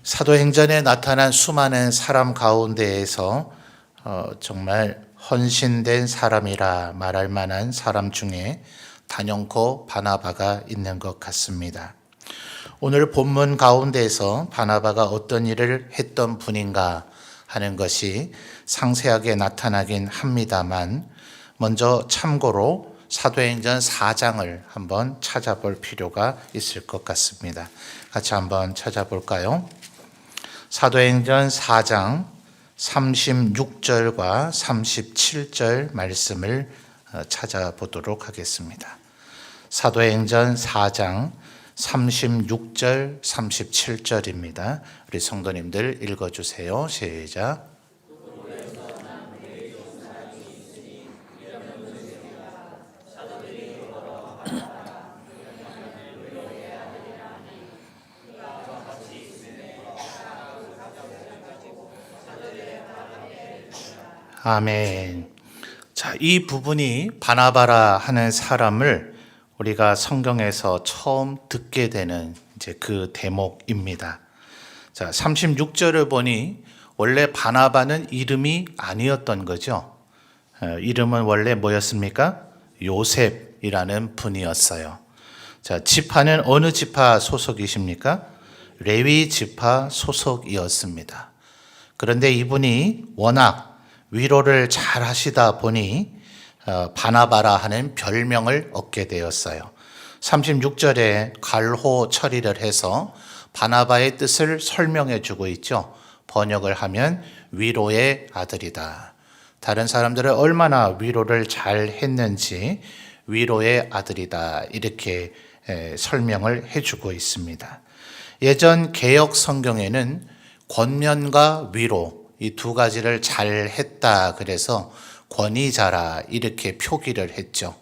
사도행전에 나타난 수많은 사람 가운데에서 정말 헌신된 사람이라 말할 만한 사람 중에 단연코 바나바가 있는 것 같습니다. 오늘 본문 가운데에서 바나바가 어떤 일을 했던 분인가 하는 것이 상세하게 나타나긴 합니다만, 먼저 참고로 사도행전 4장을 한번 찾아볼 필요가 있을 것 같습니다. 같이 한번 찾아볼까요? 사도행전 4장 36절과 37절 말씀을 찾아보도록 하겠습니다. 사도행전 4장 36절, 37절입니다. 우리 성도님들 읽어주세요. 시작. 아멘. 자, 이 부분이 바나바라 하는 사람을 우리가 성경에서 처음 듣게 되는 이제 그 대목입니다. 자, 36절을 보니 원래 바나바는 이름이 아니었던 거죠. 이름은 원래 뭐였습니까? 요셉이라는 분이었어요. 자, 지파는 어느 지파 소속이십니까? 레위 지파 소속이었습니다. 그런데 이분이 워낙 위로를 잘 하시다 보니 바나바라 하는 별명을 얻게 되었어요. 36절에 갈호 처리를 해서 바나바의 뜻을 설명해 주고 있죠. 번역을 하면 위로의 아들이다. 다른 사람들은 얼마나 위로를 잘 했는지 위로의 아들이다, 이렇게 설명을 해주고 있습니다. 예전 개역 성경에는 권면과 위로, 이 두 가지를 잘 했다 그래서 권위자라 이렇게 표기를 했죠.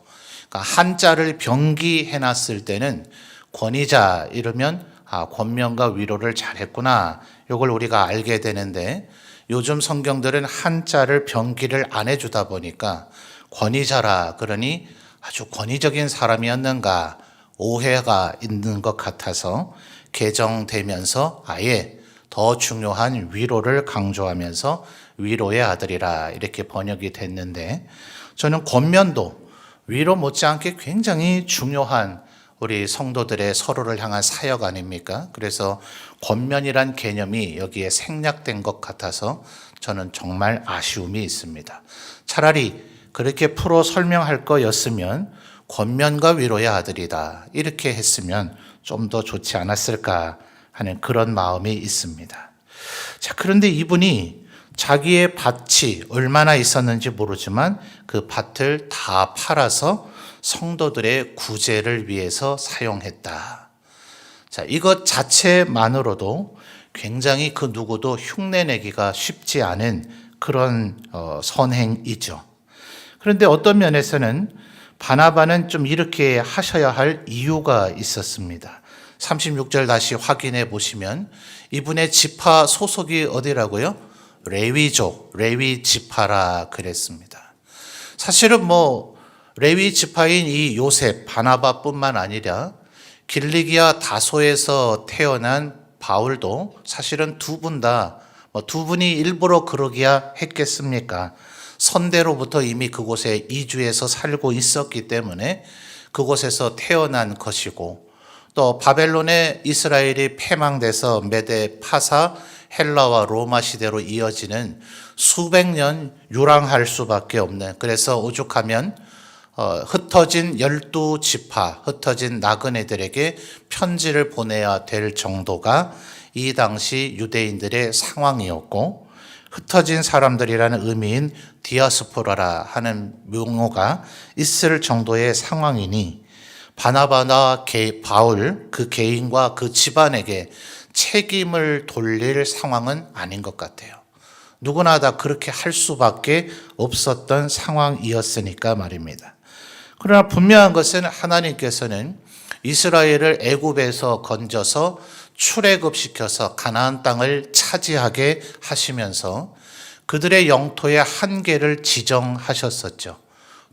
그러니까 한자를 병기해 놨을 때는 권위자 이러면 권면과 위로를 잘했구나, 이걸 우리가 알게 되는데, 요즘 성경들은 한자를 병기를 안 해주다 보니까 권위자라 그러니 아주 권위적인 사람이었는가 오해가 있는 것 같아서 개정되면서 아예 더 중요한 위로를 강조하면서 위로의 아들이라 이렇게 번역이 됐는데, 저는 권면도 위로 못지않게 굉장히 중요한 우리 성도들의 서로를 향한 사역 아닙니까? 그래서 권면이란 개념이 여기에 생략된 것 같아서 저는 정말 아쉬움이 있습니다. 차라리 그렇게 풀어 설명할 거였으면 권면과 위로의 아들이다 이렇게 했으면 좀 더 좋지 않았을까 하는 그런 마음이 있습니다. 자, 그런데 이분이 자기의 밭이 얼마나 있었는지 모르지만 그 밭을 다 팔아서 성도들의 구제를 위해서 사용했다. 자, 이것 자체만으로도 굉장히 그 누구도 흉내내기가 쉽지 않은 그런 선행이죠. 그런데 어떤 면에서는 바나바는 좀 이렇게 하셔야 할 이유가 있었습니다. 36절 다시 확인해 보시면 이분의 지파 소속이 어디라고요? 레위족, 레위 지파라 그랬습니다. 사실은 레위 지파인 이 요셉, 바나바뿐만 아니라 길리기아 다소에서 태어난 바울도 사실은 두 분이 일부러 그러기야 했겠습니까? 선대로부터 이미 그곳에 이주해서 살고 있었기 때문에 그곳에서 태어난 것이고, 또 바벨론에 이스라엘이 패망돼서 메데, 파사, 헬라와 로마 시대로 이어지는 수백 년 유랑할 수밖에 없는, 그래서 오죽하면 흩어진 12지파, 흩어진 나그네들에게 편지를 보내야 될 정도가 이 당시 유대인들의 상황이었고, 흩어진 사람들이라는 의미인 디아스포라라 하는 명호가 있을 정도의 상황이니 바나바나 바울 그 개인과 그 집안에게 책임을 돌릴 상황은 아닌 것 같아요. 누구나 다 그렇게 할 수밖에 없었던 상황이었으니까 말입니다. 그러나 분명한 것은 하나님께서는 이스라엘을 애굽에서 건져서 출애굽시켜서 가나안 땅을 차지하게 하시면서 그들의 영토의 한계를 지정하셨었죠.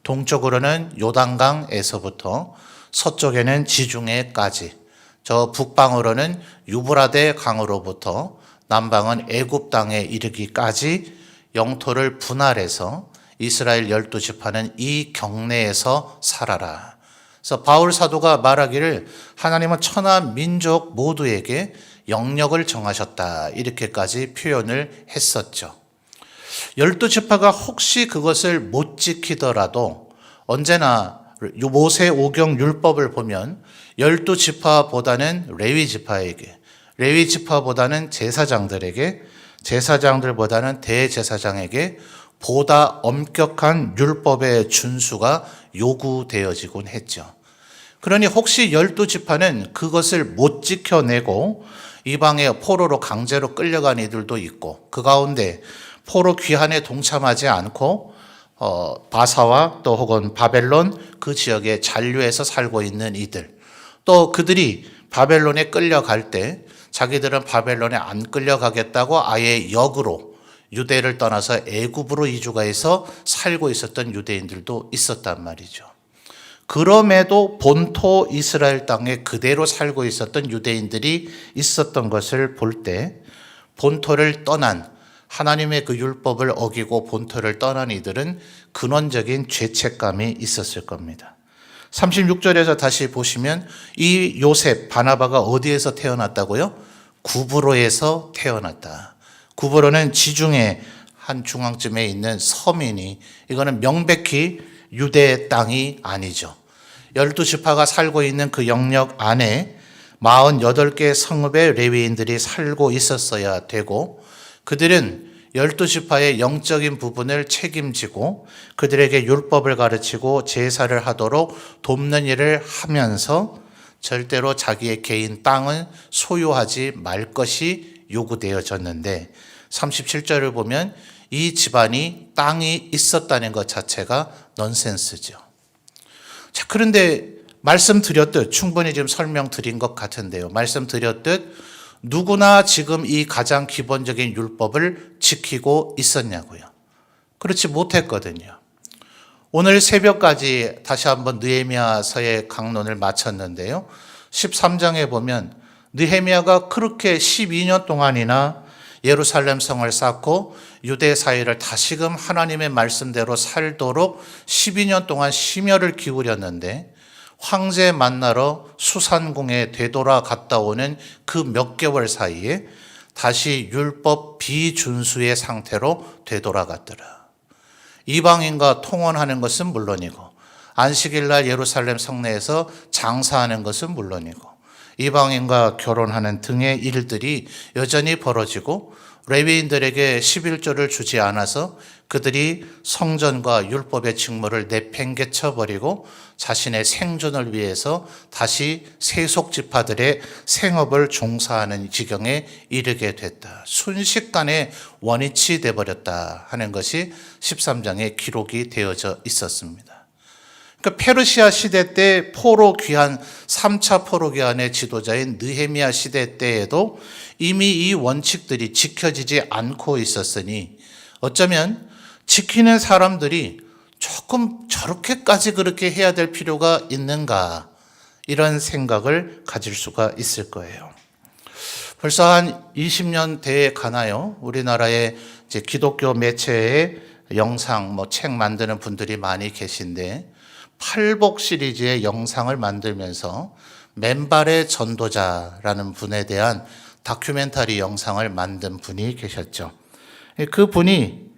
동쪽으로는 요단강에서부터 서쪽에는 지중해까지, 저 북방으로는 유브라데 강으로부터 남방은 애굽 땅에 이르기까지 영토를 분할해서 이스라엘 12지파는 이 경내에서 살아라. 그래서 바울 사도가 말하기를 하나님은 천하 민족 모두에게 영역을 정하셨다. 이렇게까지 표현을 했었죠. 12지파가 혹시 그것을 못 지키더라도 언제나 모세 오경 율법을 보면 12지파보다는 레위지파에게, 레위지파보다는 제사장들에게, 제사장들보다는 대제사장에게 보다 엄격한 율법의 준수가 요구되어지곤 했죠. 그러니 혹시 12지파는 그것을 못 지켜내고 이방의 포로로 강제로 끌려간 이들도 있고, 그 가운데 포로 귀환에 동참하지 않고 바사와 또 혹은 바벨론 그 지역에 잔류해서 살고 있는 이들, 또 그들이 바벨론에 끌려갈 때 자기들은 바벨론에 안 끌려가겠다고 아예 역으로 유대를 떠나서 애굽으로 이주가 해서 살고 있었던 유대인들도 있었단 말이죠. 그럼에도 본토 이스라엘 땅에 그대로 살고 있었던 유대인들이 있었던 것을 볼 때 본토를 떠난, 하나님의 그 율법을 어기고 본토를 떠난 이들은 근원적인 죄책감이 있었을 겁니다. 36절에서 다시 보시면 이 요셉 바나바가 어디에서 태어났다고요? 구브로에서 태어났다. 구브로는 지중해 한 중앙쯤에 있는 섬이니 이거는 명백히 유대 땅이 아니죠. 12지파가 살고 있는 그 영역 안에 48개 성읍의 레위인들이 살고 있었어야 되고, 그들은 12지파의 영적인 부분을 책임지고 그들에게 율법을 가르치고 제사를 하도록 돕는 일을 하면서 절대로 자기의 개인 땅은 소유하지 말 것이 요구되어졌는데, 37절을 보면 이 집안이 땅이 있었다는 것 자체가 넌센스죠. 자, 그런데 말씀드렸듯, 충분히 지금 설명드린 것 같은데요. 말씀드렸듯 누구나 지금 이 가장 기본적인 율법을 지키고 있었냐고요. 그렇지 못했거든요. 오늘 새벽까지 다시 한번 느헤미야서의 강론을 마쳤는데요. 13장에 보면 느헤미야가 그렇게 12년 동안이나 예루살렘 성을 쌓고 유대 사회를 다시금 하나님의 말씀대로 살도록 12년 동안 심혈을 기울였는데, 황제 만나러 수산궁에 되돌아 갔다 오는 그 몇 개월 사이에 다시 율법 비준수의 상태로 되돌아갔더라. 이방인과 통혼하는 것은 물론이고, 안식일날 예루살렘 성내에서 장사하는 것은 물론이고, 이방인과 결혼하는 등의 일들이 여전히 벌어지고, 레위인들에게 11조를 주지 않아서 그들이 성전과 율법의 직무를 내팽개쳐버리고 자신의 생존을 위해서 다시 세속지파들의 생업을 종사하는 지경에 이르게 됐다. 순식간에 원위치 되어버렸다 하는 것이 13장에 기록이 되어져 있었습니다. 그러니까 페르시아 시대 때 포로 귀환, 3차 포로 귀환의 지도자인 느헤미야 시대 때에도 이미 이 원칙들이 지켜지지 않고 있었으니 어쩌면 지키는 사람들이 조금 저렇게까지 그렇게 해야 될 필요가 있는가, 이런 생각을 가질 수가 있을 거예요. 벌써 한 20년 돼 가나요? 우리나라의 이제 기독교 매체에 영상, 책 만드는 분들이 많이 계신데, 팔복 시리즈의 영상을 만들면서 맨발의 전도자라는 분에 대한 다큐멘터리 영상을 만든 분이 계셨죠. 그 분이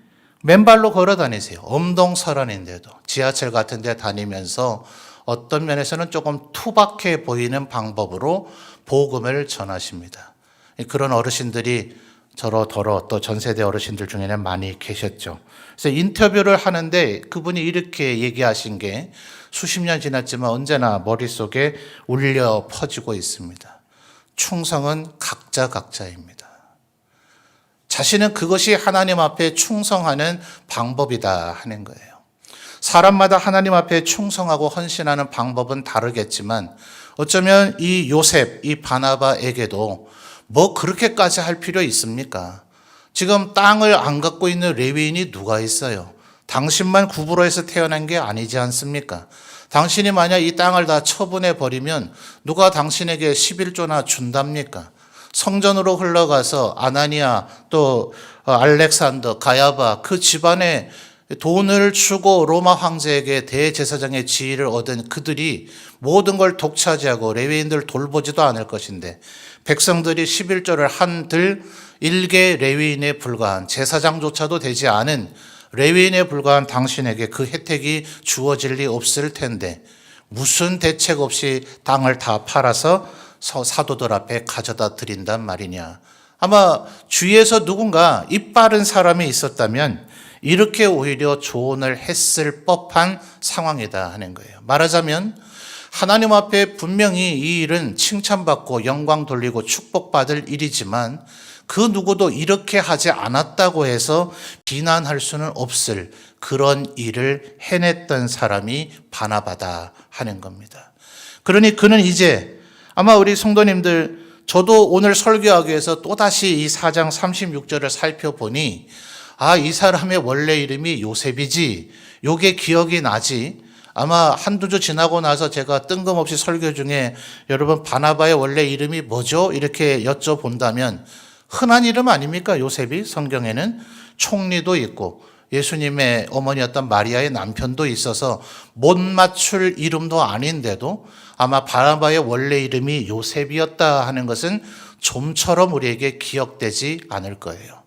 맨발로 걸어 다니세요. 엄동설한인데도 지하철 같은 데 다니면서 어떤 면에서는 조금 투박해 보이는 방법으로 복음을 전하십니다. 그런 어르신들이 저러더러 또 전세대 어르신들 중에는 많이 계셨죠. 그래서 인터뷰를 하는데 그분이 이렇게 얘기하신 게 수십 년 지났지만 언제나 머릿속에 울려 퍼지고 있습니다. 충성은 각자입니다. 자신은 그것이 하나님 앞에 충성하는 방법이다 하는 거예요. 사람마다 하나님 앞에 충성하고 헌신하는 방법은 다르겠지만 어쩌면 이 요셉, 이 바나바에게도 뭐 그렇게까지 할 필요 있습니까? 지금 땅을 안 갖고 있는 레위인이 누가 있어요? 당신만 구브로에서 태어난 게 아니지 않습니까? 당신이 만약 이 땅을 다 처분해 버리면 누가 당신에게 11조나 준답니까? 성전으로 흘러가서 아나니아 또 알렉산더, 가야바 그 집안에 돈을 주고 로마 황제에게 대제사장의 지위를 얻은 그들이 모든 걸 독차지하고 레위인들 돌보지도 않을 것인데 백성들이 11조를 한들 일개 레위인에 불과한 제사장조차도 되지 않은 레위인에 불과한 당신에게 그 혜택이 주어질 리 없을 텐데 무슨 대책 없이 땅을 다 팔아서 사도들 앞에 가져다 드린단 말이냐. 아마 주위에서 누군가 입 바른 사람이 있었다면 이렇게 오히려 조언을 했을 법한 상황이다 하는 거예요. 말하자면 하나님 앞에 분명히 이 일은 칭찬받고 영광 돌리고 축복받을 일이지만 그 누구도 이렇게 하지 않았다고 해서 비난할 수는 없을 그런 일을 해냈던 사람이 바나바다 하는 겁니다. 그러니 그는 이제 아마 우리 성도님들 저도 오늘 설교하기 위해서 또다시 이 4장 36절을 살펴보니 이 사람의 원래 이름이 요셉이지, 요게 기억이 나지. 아마 한두 주 지나고 나서 제가 뜬금없이 설교 중에 여러분 바나바의 원래 이름이 뭐죠? 이렇게 여쭤본다면 흔한 이름 아닙니까? 요셉이 성경에는 총리도 있고 예수님의 어머니였던 마리아의 남편도 있어서 못 맞출 이름도 아닌데도 아마 바나바의 원래 이름이 요셉이었다 하는 것은 좀처럼 우리에게 기억되지 않을 거예요.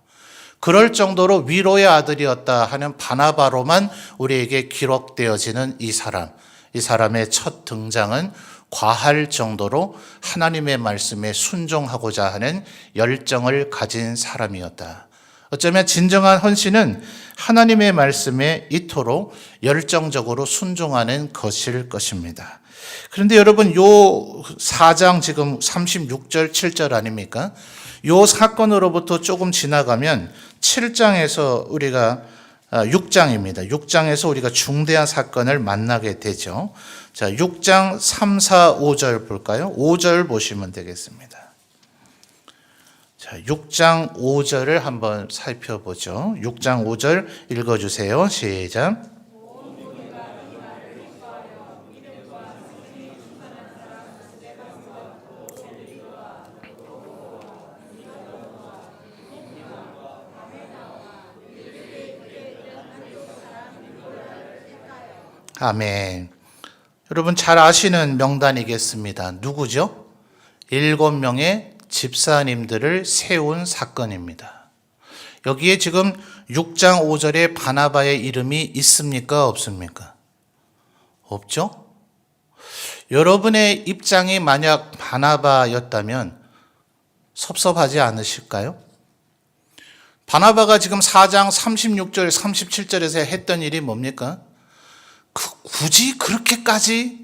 그럴 정도로 위로의 아들이었다 하는 바나바로만 우리에게 기록되어지는 이 사람의 첫 등장은 과할 정도로 하나님의 말씀에 순종하고자 하는 열정을 가진 사람이었다. 어쩌면 진정한 헌신은 하나님의 말씀에 이토록 열정적으로 순종하는 것일 것입니다. 그런데 여러분 요 4장 지금 36절 7절 아닙니까? 요 사건으로부터 조금 지나가면 7장에서 우리가 6장입니다. 6장에서 우리가 중대한 사건을 만나게 되죠. 자, 6장 3, 4, 5절 볼까요? 5절 보시면 되겠습니다. 자, 6장 5절을 한번 살펴보죠. 6장 5절 읽어주세요. 시작. 아멘. 여러분 잘 아시는 명단이겠습니다. 누구죠? 7명의 집사님들을 세운 사건입니다. 여기에 지금 6장 5절에 바나바의 이름이 있습니까? 없습니까? 없죠? 여러분의 입장이 만약 바나바였다면 섭섭하지 않으실까요? 바나바가 지금 4장 36절, 37절에서 했던 일이 뭡니까? 굳이 그렇게까지?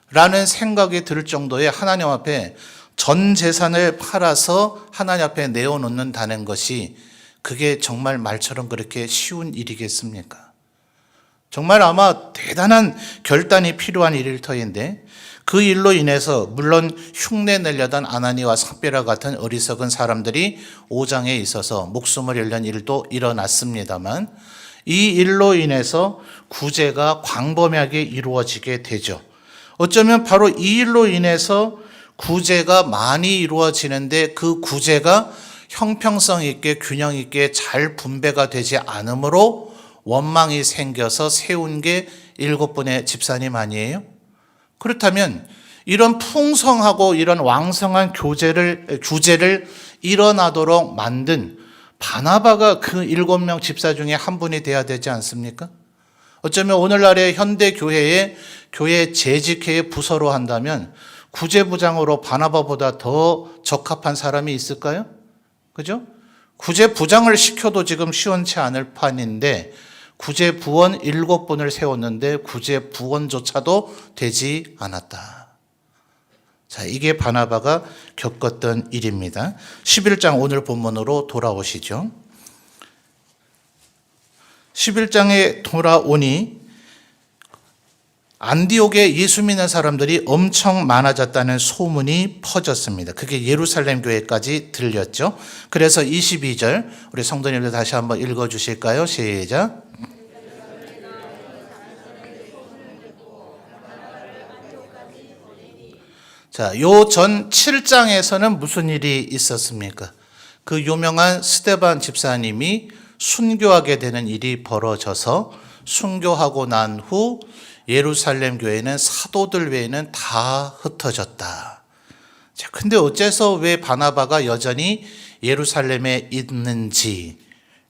라는 생각이 들 정도의 하나님 앞에 전 재산을 팔아서 하나님 앞에 내어놓는다는 것이 그게 정말 말처럼 그렇게 쉬운 일이겠습니까? 정말 아마 대단한 결단이 필요한 일일 터인데 그 일로 인해서 물론 흉내 내려던 아나니와 삽비라 같은 어리석은 사람들이 5장에 있어서 목숨을 잃는 일도 일어났습니다만 이 일로 인해서 구제가 광범위하게 이루어지게 되죠. 어쩌면 바로 이 일로 인해서 구제가 많이 이루어지는데 그 구제가 형평성 있게 균형 있게 잘 분배가 되지 않으므로 원망이 생겨서 세운 게 7분의 집사님 아니에요? 그렇다면 이런 풍성하고 이런 왕성한 구제를 일어나도록 만든 바나바가 그 7명 집사 중에 한 분이 돼야 되지 않습니까? 어쩌면 오늘날의 현대 교회의 교회 재직회의 부서로 한다면 구제부장으로 바나바보다 더 적합한 사람이 있을까요? 그죠? 구제부장을 시켜도 지금 시원치 않을 판인데 구제부원 7분을 세웠는데 구제부원조차도 되지 않았다. 자, 이게 바나바가 겪었던 일입니다. 11장 오늘 본문으로 돌아오시죠. 11장에 돌아오니 안디옥에 예수 믿는 사람들이 엄청 많아졌다는 소문이 퍼졌습니다. 그게 예루살렘 교회까지 들렸죠. 그래서 22절 우리 성도님들 다시 한번 읽어주실까요? 시작. 자, 요 전 7장에서는 무슨 일이 있었습니까? 그 유명한 스데반 집사님이 순교하게 되는 일이 벌어져서 순교하고 난 후 예루살렘 교회는 사도들 외에는 다 흩어졌다. 자, 근데 어째서 왜 바나바가 여전히 예루살렘에 있는지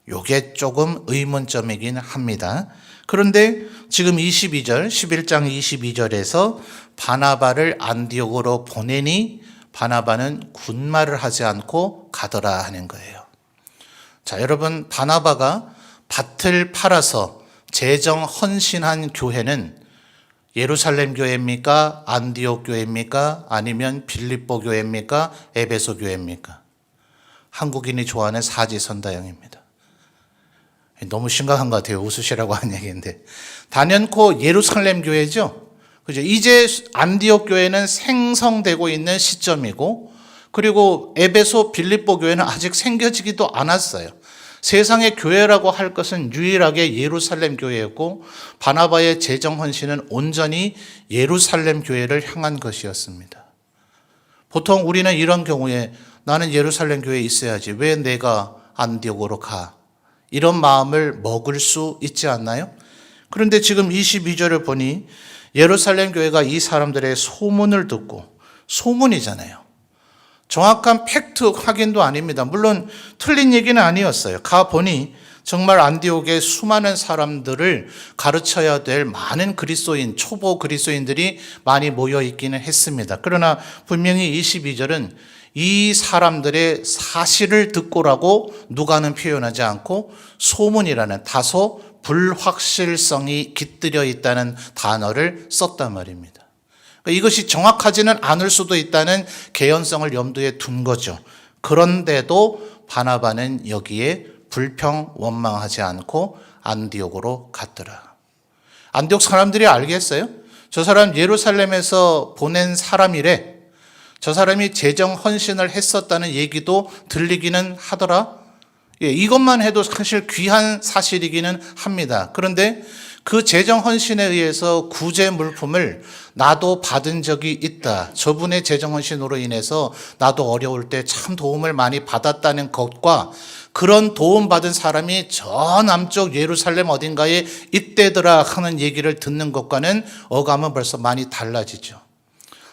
요게 조금 의문점이긴 합니다. 그런데 지금 22절, 11장 22절에서 바나바를 안디옥으로 보내니 바나바는 군말을 하지 않고 가더라 하는 거예요. 자, 여러분, 바나바가 밭을 팔아서 재정 헌신한 교회는 예루살렘 교회입니까? 안디옥 교회입니까? 아니면 빌립보 교회입니까? 에베소 교회입니까? 한국인이 좋아하는 사지선다형입니다. 너무 심각한 것 같아요. 웃으시라고 하는 얘기인데. 단연코 예루살렘 교회죠. 그죠? 이제 안디옥 교회는 생성되고 있는 시점이고, 그리고 에베소 빌립보 교회는 아직 생겨지기도 않았어요. 세상의 교회라고 할 것은 유일하게 예루살렘 교회였고, 바나바의 재정 헌신은 온전히 예루살렘 교회를 향한 것이었습니다. 보통 우리는 이런 경우에 나는 예루살렘 교회에 있어야지 왜 내가 안디옥으로 가? 이런 마음을 먹을 수 있지 않나요? 그런데 지금 22절을 보니 예루살렘 교회가 이 사람들의 소문을 듣고, 소문이잖아요. 정확한 팩트 확인도 아닙니다. 물론 틀린 얘기는 아니었어요. 가보니 정말 안디옥의 수많은 사람들을 가르쳐야 될 많은 그리스도인, 초보 그리스도인들이 많이 모여 있기는 했습니다. 그러나 분명히 22절은 이 사람들의 사실을 듣고라고 누가는 표현하지 않고 소문이라는 다소 불확실성이 깃들여 있다는 단어를 썼단 말입니다. 이것이 정확하지는 않을 수도 있다는 개연성을 염두에 둔 거죠. 그런데도 바나바는 여기에 불평 원망하지 않고 안디옥으로 갔더라. 안디옥 사람들이 알겠어요? 저 사람 예루살렘에서 보낸 사람이래. 저 사람이 재정 헌신을 했었다는 얘기도 들리기는 하더라. 이것만 해도 사실 귀한 사실이기는 합니다. 그런데 그 재정 헌신에 의해서 구제 물품을 나도 받은 적이 있다. 저분의 재정 헌신으로 인해서 나도 어려울 때 참 도움을 많이 받았다는 것과 그런 도움받은 사람이 저 남쪽 예루살렘 어딘가에 있대더라 하는 얘기를 듣는 것과는 어감은 벌써 많이 달라지죠.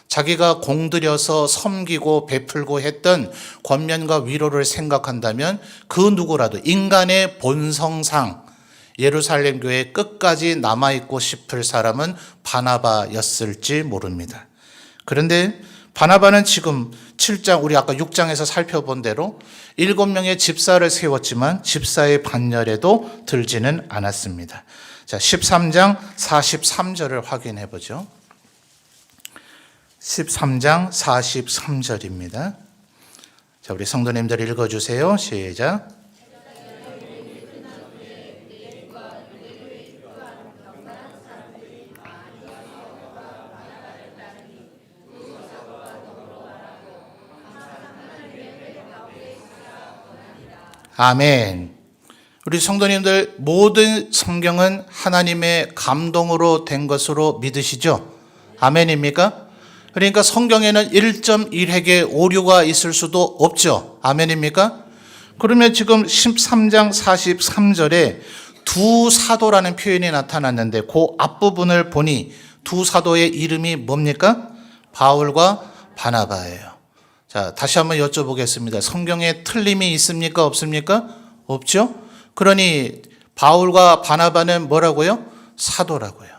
자기가 공들여서 섬기고 베풀고 했던 권면과 위로를 생각한다면 그 누구라도 인간의 본성상 예루살렘 교회에 끝까지 남아있고 싶을 사람은 바나바였을지 모릅니다. 그런데 바나바는 지금 7장, 우리 아까 6장에서 살펴본 대로 7명의 집사를 세웠지만 집사의 반열에도 들지는 않았습니다. 자, 13장 43절을 확인해 보죠. 13장 43절입니다. 자, 우리 성도님들 읽어주세요. 시작. 아멘. 우리 성도님들 모든 성경은 하나님의 감동으로 된 것으로 믿으시죠? 아멘입니까? 그러니까 성경에는 1.1획의 오류가 있을 수도 없죠. 아멘입니까? 그러면 지금 13장 43절에 두 사도라는 표현이 나타났는데 그 앞부분을 보니 두 사도의 이름이 뭡니까? 바울과 바나바예요. 자, 다시 한번 여쭤보겠습니다. 성경에 틀림이 있습니까? 없습니까? 없죠? 그러니 바울과 바나바는 뭐라고요? 사도라고요.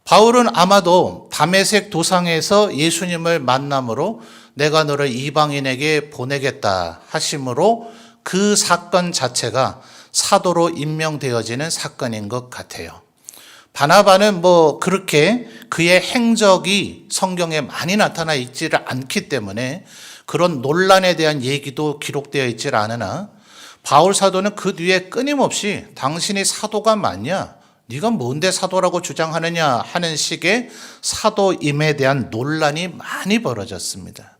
바울은 아마도 다메섹 도상에서 예수님을 만남으로 내가 너를 이방인에게 보내겠다 하심으로 그 사건 자체가 사도로 임명되어지는 사건인 것 같아요. 바나바는 그렇게 그의 행적이 성경에 많이 나타나 있지를 않기 때문에 그런 논란에 대한 얘기도 기록되어 있질 않으나 바울 사도는 그 뒤에 끊임없이 당신이 사도가 맞냐? 네가 뭔데 사도라고 주장하느냐 하는 식의 사도임에 대한 논란이 많이 벌어졌습니다.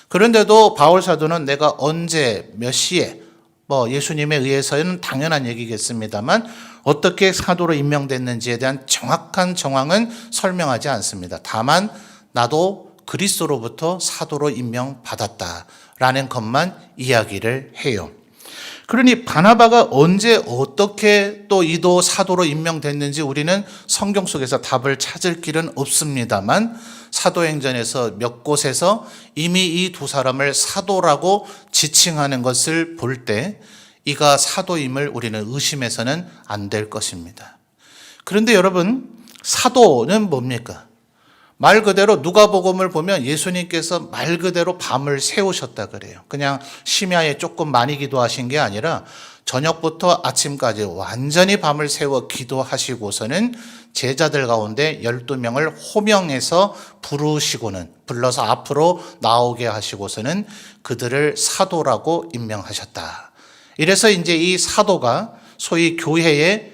그런데도 바울 사도는 내가 언제 몇 시에 예수님에 의해서는 당연한 얘기겠습니다만 어떻게 사도로 임명됐는지에 대한 정확한 정황은 설명하지 않습니다. 다만 나도 그리스도로부터 사도로 임명받았다라는 것만 이야기를 해요. 그러니 바나바가 언제 어떻게 또 이도 사도로 임명됐는지 우리는 성경 속에서 답을 찾을 길은 없습니다만 사도행전에서 몇 곳에서 이미 이 두 사람을 사도라고 지칭하는 것을 볼 때 이가 사도임을 우리는 의심해서는 안 될 것입니다. 그런데 여러분, 사도는 뭡니까? 말 그대로 누가복음을 보면 예수님께서 말 그대로 밤을 새우셨다 그래요. 그냥 심야에 조금 많이 기도하신 게 아니라 저녁부터 아침까지 완전히 밤을 새워 기도하시고서는 제자들 가운데 12명을 호명해서 불러서 앞으로 나오게 하시고서는 그들을 사도라고 임명하셨다. 이래서 이제 이 사도가 소위 교회의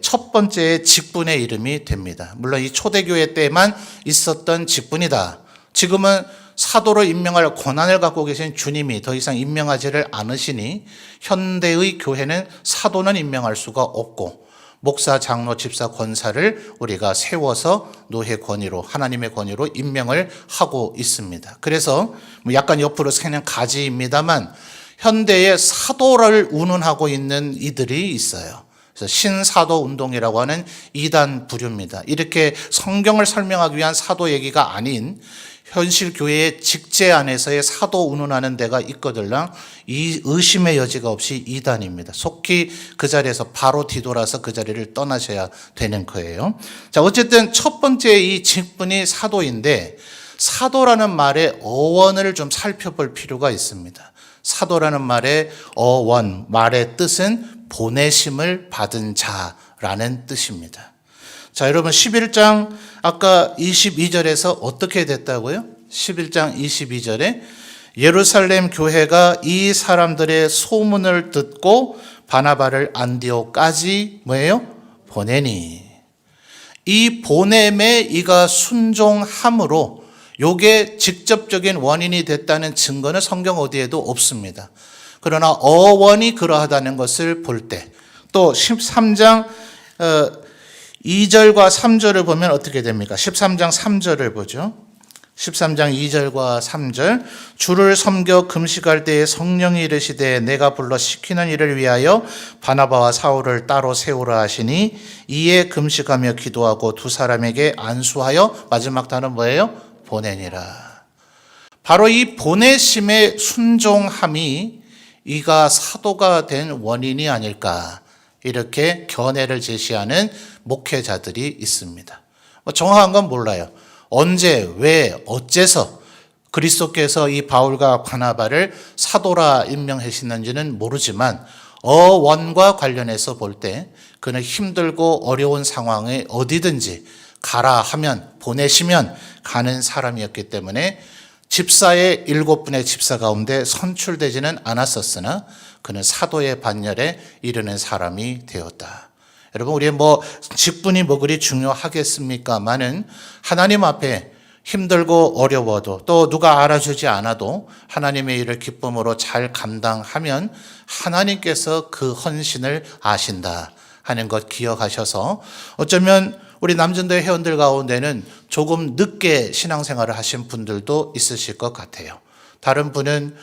첫 번째 직분의 이름이 됩니다. 물론 이 초대교회 때만 있었던 직분이다. 지금은 사도로 임명할 권한을 갖고 계신 주님이 더 이상 임명하지를 않으시니 현대의 교회는 사도는 임명할 수가 없고 목사, 장로, 집사, 권사를 우리가 세워서 노예 권위로 하나님의 권위로 임명을 하고 있습니다. 그래서 약간 옆으로 그냥 가지입니다만 현대의 사도를 운운하고 있는 이들이 있어요. 그래서 신사도 운동이라고 하는 이단 부류입니다. 이렇게 성경을 설명하기 위한 사도 얘기가 아닌 현실 교회의 직제 안에서의 사도 운운하는 데가 있거든요. 이 의심의 여지가 없이 이단입니다. 속히 그 자리에서 바로 뒤돌아서 그 자리를 떠나셔야 되는 거예요. 자, 어쨌든 첫 번째 이 직분이 사도인데 사도라는 말의 어원을 좀 살펴볼 필요가 있습니다. 사도라는 말의 어원, 말의 뜻은 보내심을 받은 자라는 뜻입니다. 자, 여러분 11장 아까 22절에서 어떻게 됐다고요? 11장 22절에 예루살렘 교회가 이 사람들의 소문을 듣고 바나바를 안디옥까지 뭐예요? 보내니. 이 보냄에 이가 순종함으로 요게 직접적인 원인이 됐다는 증거는 성경 어디에도 없습니다. 그러나 어원이 그러하다는 것을 볼 때 또 13장 2절과 3절을 보면 어떻게 됩니까? 13장 3절을 보죠. 13장 2절과 3절 주를 섬겨 금식할 때에 성령이 이르시되 내가 불러 시키는 일을 위하여 바나바와 사울을 따로 세우라 하시니 이에 금식하며 기도하고 두 사람에게 안수하여 마지막 단어는 뭐예요? 보내니라. 바로 이 보내심의 순종함이 이가 사도가 된 원인이 아닐까 이렇게 견해를 제시하는 목회자들이 있습니다. 정확한 건 몰라요. 언제, 왜, 어째서 그리스도께서 이 바울과 바나바를 사도라 임명하시는지는 모르지만 어원과 관련해서 볼 때 그는 힘들고 어려운 상황에 어디든지 가라 하면 보내시면 가는 사람이었기 때문에 집사의 7분의 집사 가운데 선출되지는 않았었으나 그는 사도의 반열에 이르는 사람이 되었다. 여러분, 우리의 직분이 그리 중요하겠습니까마는 하나님 앞에 힘들고 어려워도 또 누가 알아주지 않아도 하나님의 일을 기쁨으로 잘 감당하면 하나님께서 그 헌신을 아신다 하는 것 기억하셔서 어쩌면 우리 남전도 회원들 가운데는 조금 늦게 신앙생활을 하신 분들도 있으실 것 같아요. 다른 분은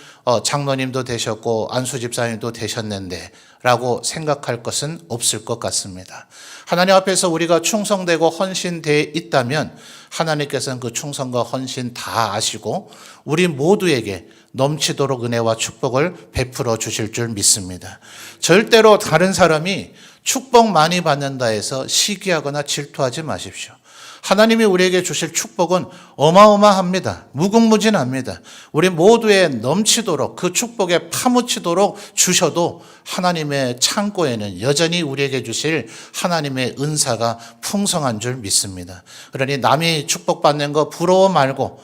장로님도 되셨고 안수집사님도 되셨는데 라고 생각할 것은 없을 것 같습니다. 하나님 앞에서 우리가 충성되고 헌신되어 있다면 하나님께서는 그 충성과 헌신 다 아시고 우리 모두에게 넘치도록 은혜와 축복을 베풀어 주실 줄 믿습니다. 절대로 다른 사람이 축복 많이 받는다 해서 시기하거나 질투하지 마십시오. 하나님이 우리에게 주실 축복은 어마어마합니다. 무궁무진합니다. 우리 모두에 넘치도록 그 축복에 파묻히도록 주셔도 하나님의 창고에는 여전히 우리에게 주실 하나님의 은사가 풍성한 줄 믿습니다. 그러니 남이 축복받는 거 부러워 말고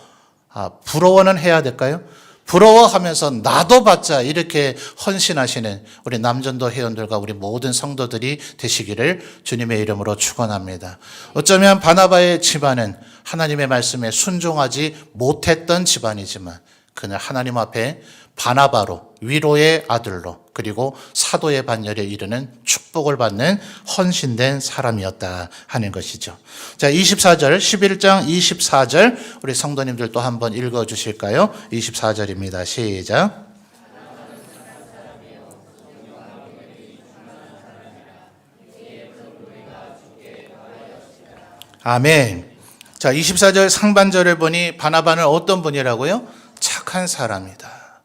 부러워는 해야 될까요? 부러워하면서 나도 받자 이렇게 헌신하시는 우리 남전도 회원들과 우리 모든 성도들이 되시기를 주님의 이름으로 축원합니다. 어쩌면 바나바의 집안은 하나님의 말씀에 순종하지 못했던 집안이지만 그는 하나님 앞에 바나바로 위로의 아들로 그리고 사도의 반열에 이르는 축복을 받는 헌신된 사람이었다 하는 것이죠. 자, 24절, 11장 24절 우리 성도님들 또 한번 읽어 주실까요? 24절입니다. 시작. 아멘. 자, 24절 상반절을 보니 바나바는 어떤 분이라고요? 착한 사람이다.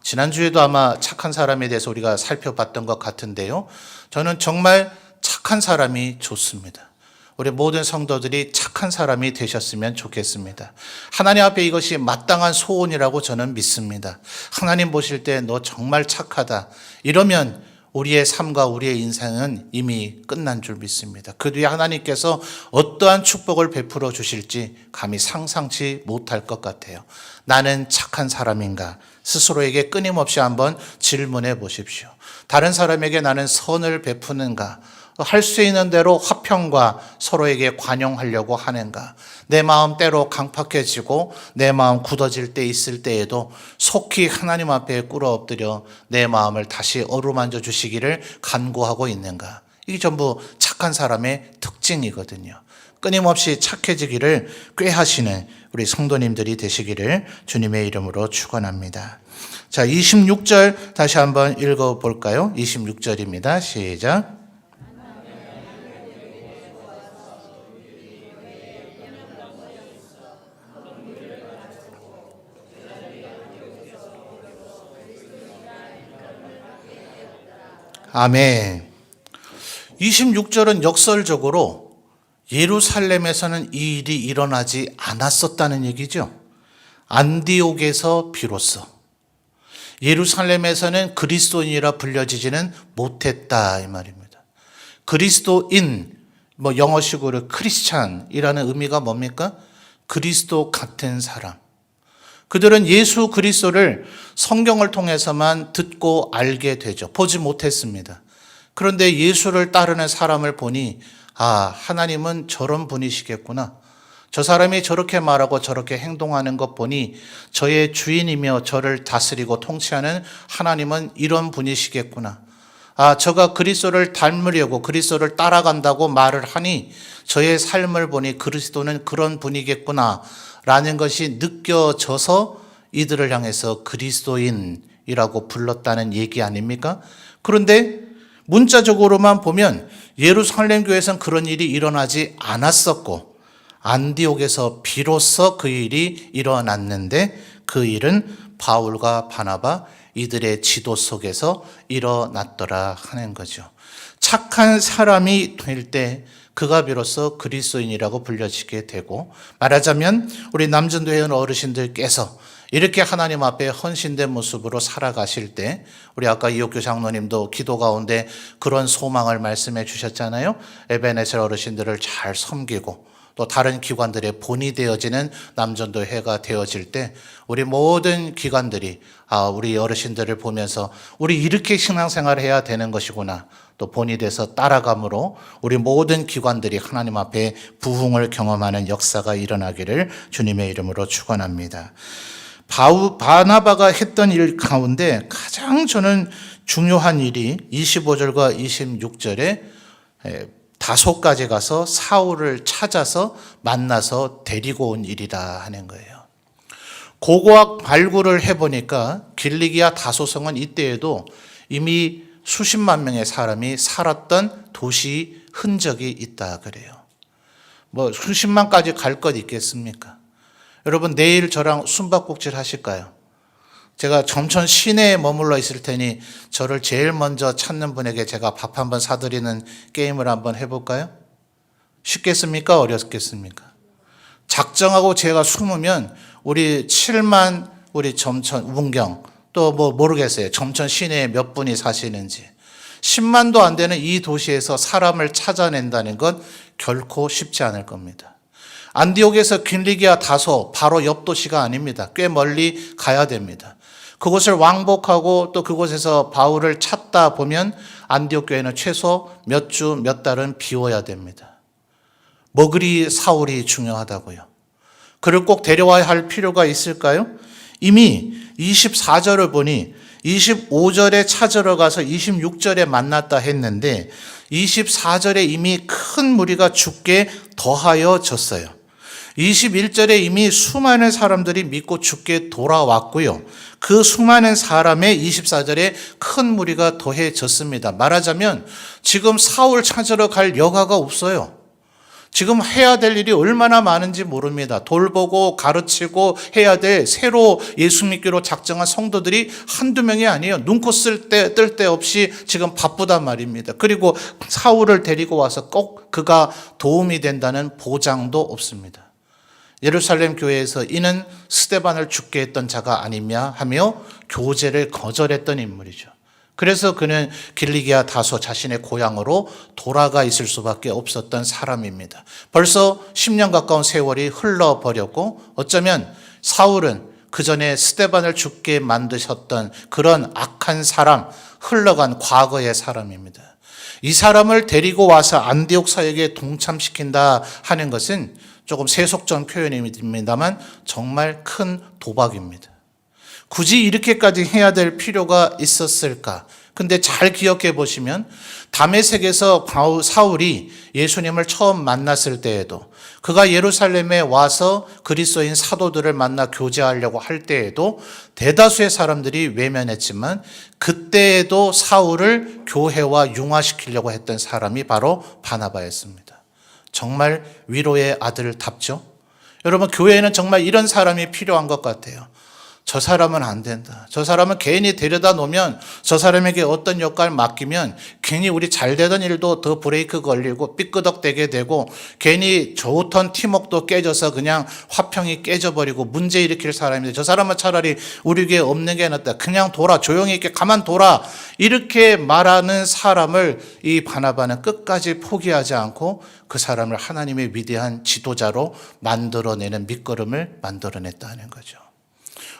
지난주에도 아마 착한 사람에 대해서 우리가 살펴봤던 것 같은데요. 저는 정말 착한 사람이 좋습니다. 우리 모든 성도들이 착한 사람이 되셨으면 좋겠습니다. 하나님 앞에 이것이 마땅한 소원이라고 저는 믿습니다. 하나님 보실 때 너 정말 착하다. 이러면 우리의 삶과 우리의 인생은 이미 끝난 줄 믿습니다. 그 뒤에 하나님께서 어떠한 축복을 베풀어 주실지 감히 상상치 못할 것 같아요. 나는 착한 사람인가? 스스로에게 끊임없이 한번 질문해 보십시오. 다른 사람에게 나는 선을 베푸는가? 할 수 있는 대로 화평과 서로에게 관용하려고 하는가? 내 마음 때로 강팍해지고 내 마음 굳어질 때 있을 때에도 속히 하나님 앞에 꿇어 엎드려 내 마음을 다시 어루만져 주시기를 간구하고 있는가? 이게 전부 착한 사람의 특징이거든요. 끊임없이 착해지기를 꾀하시는 우리 성도님들이 되시기를 주님의 이름으로 축원합니다. 자, 26절 다시 한번 읽어볼까요? 26절입니다. 시작. 아멘. 26절은 역설적으로 예루살렘에서는 이 일이 일어나지 않았었다는 얘기죠. 안디옥에서 비로소 예루살렘에서는 그리스도인이라 불려지지는 못했다 이 말입니다. 그리스도인, 영어식으로 크리스찬이라는 의미가 뭡니까? 그리스도 같은 사람. 그들은 예수 그리스도를 성경을 통해서만 듣고 알게 되죠. 보지 못했습니다. 그런데 예수를 따르는 사람을 보니 하나님은 저런 분이시겠구나. 저 사람이 저렇게 말하고 저렇게 행동하는 것 보니 저의 주인이며 저를 다스리고 통치하는 하나님은 이런 분이시겠구나. 저가 그리스도를 닮으려고 그리스도를 따라간다고 말을 하니 저의 삶을 보니 그리스도는 그런 분이겠구나 라는 것이 느껴져서 이들을 향해서 그리스도인이라고 불렀다는 얘기 아닙니까? 그런데 문자적으로만 보면 예루살렘 교회에서는 그런 일이 일어나지 않았었고 안디옥에서 비로소 그 일이 일어났는데 그 일은 바울과 바나바 이들의 지도 속에서 일어났더라 하는 거죠. 착한 사람이 될 때 그가 비로소 그리스도인이라고 불려지게 되고, 말하자면 우리 남전도회 어르신들께서 이렇게 하나님 앞에 헌신된 모습으로 살아가실 때, 우리 아까 이옥규 장로님도 기도 가운데 그런 소망을 말씀해 주셨잖아요. 에베네셀 어르신들을 잘 섬기고 또 다른 기관들의 본이 되어지는 남전도회가 되어질 때 우리 모든 기관들이 우리 어르신들을 보면서 우리 이렇게 신앙생활을 해야 되는 것이구나, 또 본이 돼서 따라감으로 우리 모든 기관들이 하나님 앞에 부흥을 경험하는 역사가 일어나기를 주님의 이름으로 축원합니다. 바나바가 했던 일 가운데 가장 저는 중요한 일이 25절과 26절에 다소까지 가서 사울을 찾아서 만나서 데리고 온 일이다 하는 거예요. 고고학 발굴을 해보니까 길리기아 다소성은 이때에도 이미 수십만 명의 사람이 살았던 도시 흔적이 있다 그래요. 수십만까지 갈 것 있겠습니까? 여러분 내일 저랑 숨바꼭질 하실까요? 제가 점천 시내에 머물러 있을 테니 저를 제일 먼저 찾는 분에게 제가 밥 한번 사드리는 게임을 한번 해볼까요? 쉽겠습니까? 어렵겠습니까? 작정하고 제가 숨으면 우리 7만 우리 점천 운경 또 모르겠어요. 점천 시내에 몇 분이 사시는지 10만도 안 되는 이 도시에서 사람을 찾아낸다는 건 결코 쉽지 않을 겁니다. 안디옥에서 길리기아 다소 바로 옆 도시가 아닙니다. 꽤 멀리 가야 됩니다. 그곳을 왕복하고 또 그곳에서 바울을 찾다 보면 안디옥 교회는 최소 몇 주, 몇 달은 비워야 됩니다. 그리 사울이 중요하다고요? 그를 꼭 데려와야 할 필요가 있을까요? 이미 24절을 보니 25절에 찾으러 가서 26절에 만났다 했는데 24절에 이미 큰 무리가 죽게 더하여졌어요. 21절에 이미 수많은 사람들이 믿고 죽게 돌아왔고요. 그 수많은 사람의 24절에 큰 무리가 더해졌습니다. 말하자면 지금 사울 찾으러 갈 여가가 없어요. 지금 해야 될 일이 얼마나 많은지 모릅니다. 돌보고 가르치고 해야 될 새로 예수 믿기로 작정한 성도들이 한두 명이 아니에요. 눈코 뜰 데 없이 지금 바쁘단 말입니다. 그리고 사울을 데리고 와서 꼭 그가 도움이 된다는 보장도 없습니다. 예루살렘 교회에서 이는 스데반을 죽게 했던 자가 아니냐 하며 교제를 거절했던 인물이죠. 그래서 그는 길리기아 다소 자신의 고향으로 돌아가 있을 수밖에 없었던 사람입니다. 벌써 10년 가까운 세월이 흘러버렸고 어쩌면 사울은 그 전에 스데반을 죽게 만드셨던 그런 악한 사람, 흘러간 과거의 사람입니다. 이 사람을 데리고 와서 안디옥 사역에 동참시킨다 하는 것은 조금 세속적 표현입니다만 정말 큰 도박입니다. 굳이 이렇게까지 해야 될 필요가 있었을까? 근데 잘 기억해 보시면 다메섹에서 사울이 예수님을 처음 만났을 때에도 그가 예루살렘에 와서 그리스도인 사도들을 만나 교제하려고 할 때에도 대다수의 사람들이 외면했지만 그때에도 사울을 교회와 융화시키려고 했던 사람이 바로 바나바였습니다. 정말 위로의 아들답죠? 여러분, 교회에는 정말 이런 사람이 필요한 것 같아요. 저 사람은 안 된다. 저 사람은 괜히 데려다 놓으면 저 사람에게 어떤 역할 맡기면 괜히 우리 잘 되던 일도 더 브레이크 걸리고 삐끄덕대게 되고 괜히 좋던 팀워크도 깨져서 그냥 화평이 깨져버리고 문제 일으킬 사람인데 저 사람은 차라리 우리 교회에 없는 게 낫다. 그냥 둬라. 조용히 있게 가만둬라. 이렇게 말하는 사람을 이 바나바는 끝까지 포기하지 않고 그 사람을 하나님의 위대한 지도자로 만들어내는 밑거름을 만들어냈다는 거죠.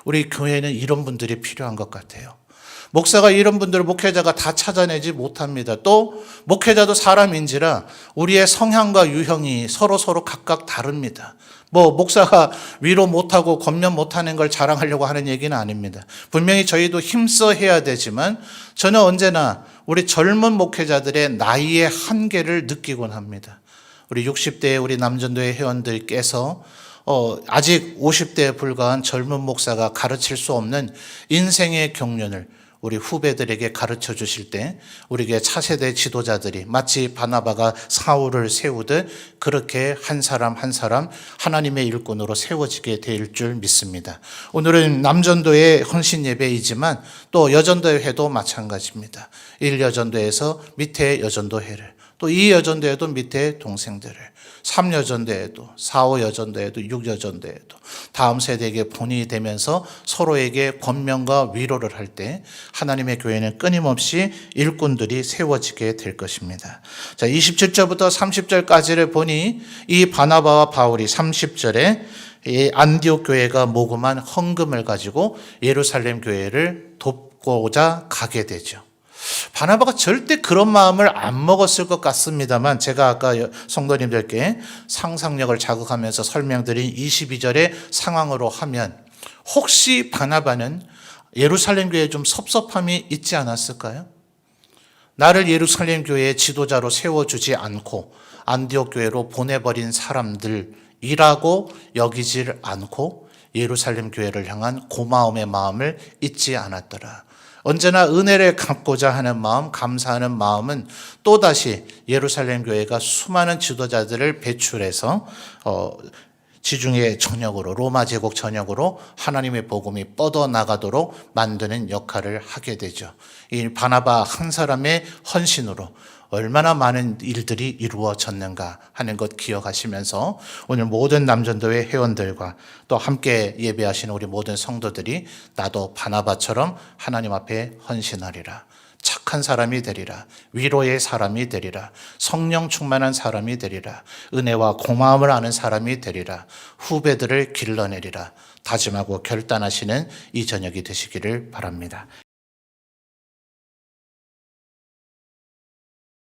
우리 교회는 이런 분들이 필요한 것 같아요. 목사가 이런 분들을 목회자가 다 찾아내지 못합니다. 또 목회자도 사람인지라 우리의 성향과 유형이 서로 각각 다릅니다. 목사가 위로 못하고 권면 못하는 걸 자랑하려고 하는 얘기는 아닙니다. 분명히 저희도 힘써 해야 되지만 저는 언제나 우리 젊은 목회자들의 나이의 한계를 느끼곤 합니다. 우리 60대의 우리 남전도의 회원들께서 아직 50대에 불과한 젊은 목사가 가르칠 수 없는 인생의 경륜을 우리 후배들에게 가르쳐 주실 때 우리에게 차세대 지도자들이 마치 바나바가 사울을 세우듯 그렇게 한 사람 한 사람 하나님의 일꾼으로 세워지게 될 줄 믿습니다. 오늘은 남전도의 헌신 예배이지만 또 여전도회도 마찬가지입니다. 1여전도에서 밑에 여전도회를 또 2여전도에도 밑에 동생들을 3여전도에도 4,5여전도에도 6여전도에도 다음 세대에게 본인이 되면서 서로에게 권면과 위로를 할 때 하나님의 교회는 끊임없이 일꾼들이 세워지게 될 것입니다. 자, 27절부터 30절까지를 보니 이 바나바와 바울이 30절에 이 안디옥 교회가 모금한 헌금을 가지고 예루살렘 교회를 돕고자 가게 되죠. 바나바가 절대 그런 마음을 안 먹었을 것 같습니다만 제가 아까 성도님들께 상상력을 자극하면서 설명드린 22절의 상황으로 하면 혹시 바나바는 예루살렘 교회에 좀 섭섭함이 있지 않았을까요? 나를 예루살렘 교회의 지도자로 세워주지 않고 안디옥 교회로 보내버린 사람들이라고 여기질 않고 예루살렘 교회를 향한 고마움의 마음을 잊지 않았더라. 언제나 은혜를 갚고자 하는 마음, 감사하는 마음은 또다시 예루살렘 교회가 수많은 지도자들을 배출해서 지중해 전역으로 로마 제국 전역으로 하나님의 복음이 뻗어나가도록 만드는 역할을 하게 되죠. 이 바나바 한 사람의 헌신으로 얼마나 많은 일들이 이루어졌는가 하는 것 기억하시면서 오늘 모든 남전도회 회원들과 또 함께 예배하시는 우리 모든 성도들이 나도 바나바처럼 하나님 앞에 헌신하리라. 착한 사람이 되리라. 위로의 사람이 되리라. 성령 충만한 사람이 되리라. 은혜와 고마움을 아는 사람이 되리라. 후배들을 길러내리라. 다짐하고 결단하시는 이 저녁이 되시기를 바랍니다.